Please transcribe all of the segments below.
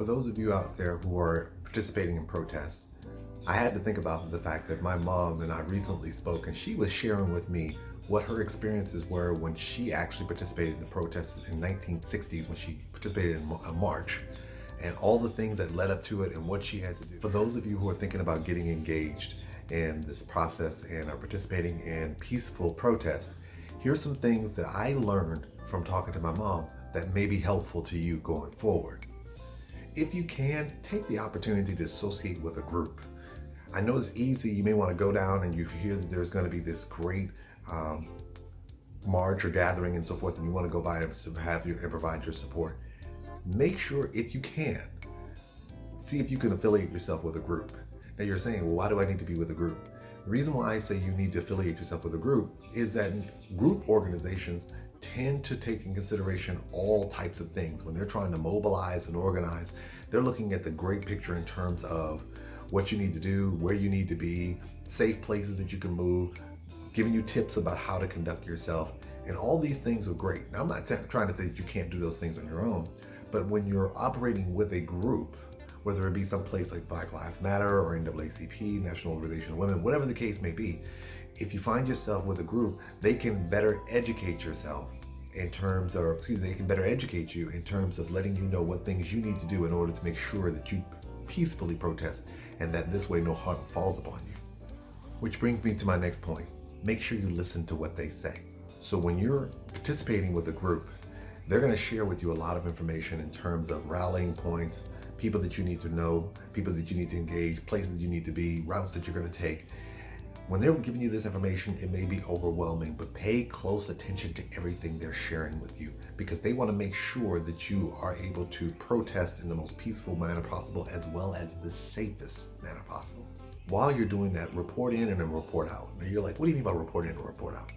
For those of you out there who are participating in protests, I had to think about the fact that my mom and I recently spoke, and she was sharing with me what her experiences were when she actually participated in the protests in 1960s, when she participated in a march, and all the things that led up to it and what she had to do. For those of you who are thinking about getting engaged in this process and are participating in peaceful protest, here's some things that I learned from talking to my mom that may be helpful to you going forward. If you can, take the opportunity to associate with a group. I know it's easy, you may want to go down and you hear that there's going to be this great march or gathering and so forth, and you want to go by and have you and provide your support. Make sure, if you can, see if you can affiliate yourself with a group. Now you're saying, well, why do I need to be with a group? The reason why I say you need to affiliate yourself with a group is that group organizations tend to take in consideration all types of things. When they're trying to mobilize and organize, they're looking at the great picture in terms of what you need to do, where you need to be, safe places that you can move, giving you tips about how to conduct yourself. And all these things are great. Now, I'm not trying to say that you can't do those things on your own, but when you're operating with a group, whether it be some place like Black Lives Matter or NAACP, National Organization of Women, whatever the case may be, if you find yourself with a group, they can better educate yourself in terms of, they can better educate you in terms of letting you know what things you need to do in order to make sure that you peacefully protest and that this way no harm falls upon you. Which brings me to my next point. Make sure you listen to what they say. So when you're participating with a group, they're going to share with you a lot of information in terms of rallying points, people that you need to know, people that you need to engage, places you need to be, routes that you're going to take. When they're giving you this information, it may be overwhelming, but pay close attention to everything they're sharing with you, because they want to make sure that you are able to protest in the most peaceful manner possible, as well as the safest manner possible. While you're doing that, report in and then report out. Now you're like, what do you mean by report in and report out?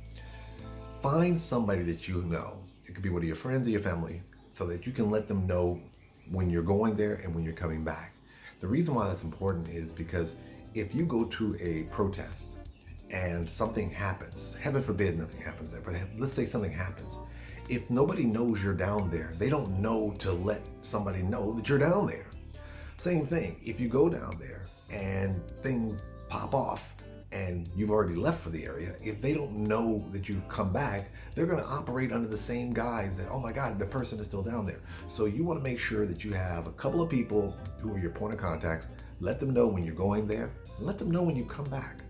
Find somebody that you know. It could be one of your friends or your family, so that you can let them know when you're going there and when you're coming back. The reason why that's important is because if you go to a protest and something happens, heaven forbid nothing happens there, but let's say something happens. If nobody knows you're down there, they don't know to let somebody know that you're down there. Same thing, if you go down there and things pop off and you've already left for the area, if they don't know that you come back, they're going to operate under the same guise that, oh my God, the person is still down there. So you want to make sure that you have a couple of people who are your point of contacts. Let them know when you're going there, and let them know when you come back.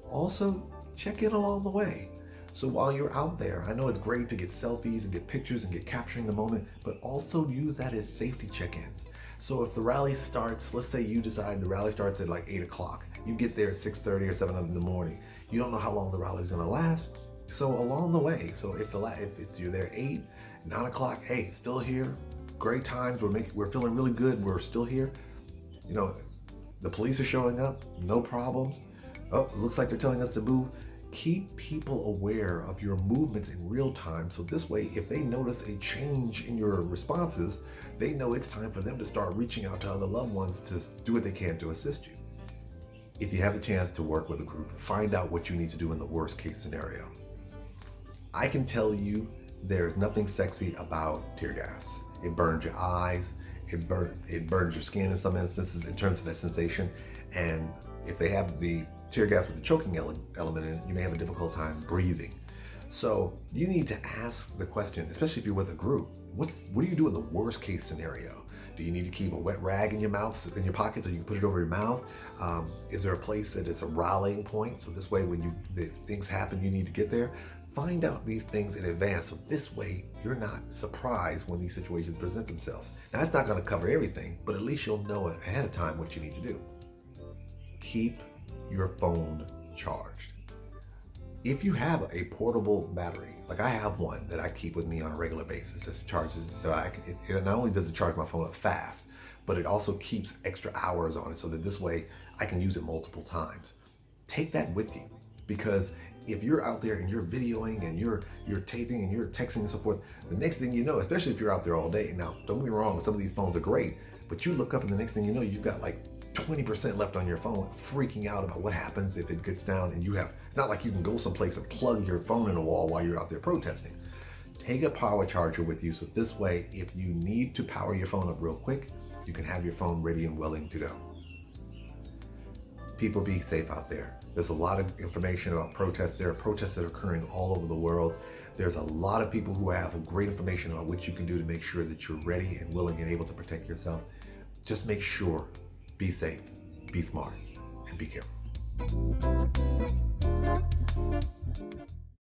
Also, check in along the way. So while you're out there, I know it's great to get selfies and get pictures and get capturing the moment, but also use that as safety check-ins. So if the rally starts, let's say you decide the rally starts at like 8 o'clock. You get there at 6:30 or 7 in the morning. You don't know how long the rally is going to last. So along the way, so if you're there 8, 9 o'clock, hey, still here, great times, we're feeling really good, we're still here. You know, the police are showing up, no problems. Oh, it looks like they're telling us to move. Keep people aware of your movements in real time, so this way, if they notice a change in your responses, they know it's time for them to start reaching out to other loved ones to do what they can to assist you. If you have the chance to work with a group, find out what you need to do in the worst case scenario. I can tell you there's nothing sexy about tear gas. It burns your eyes, it burns your skin in some instances in terms of that sensation, and if they have the tear gas with the choking element in it, you may have a difficult time breathing. So you need to ask the question, especially if you're with a group, what do you do in the worst case scenario? Do you need to keep a wet rag in your mouth, in your pocket, so you can put it over your mouth? Is there a place that is a rallying point? So this way, when things happen, you need to get there. Find out these things in advance, so this way you're not surprised when these situations present themselves. Now, it's not going to cover everything, but at least you'll know ahead of time what you need to do. Keep your phone charged. If you have a portable battery, like I have one that I keep with me on a regular basis, it charges, so it not only does it charge my phone up fast, but it also keeps extra hours on it, so that this way I can use it multiple times. Take that with you, because if you're out there and you're videoing and you're taping and you're texting and so forth, the next thing you know, especially if you're out there all day, now don't get me wrong, some of these phones are great, but you look up and the next thing you know, you've got like 20% left on your phone, freaking out about what happens if it gets down, and it's not like you can go someplace and plug your phone in a wall while you're out there protesting. Take a power charger with you, so this way, if you need to power your phone up real quick, you can have your phone ready and willing to go. People, be safe out there. There's a lot of information about protests. There are protests that are occurring all over the world. There's a lot of people who have great information about what you can do to make sure that you're ready and willing and able to protect yourself. Just make sure, be safe, be smart, and be careful.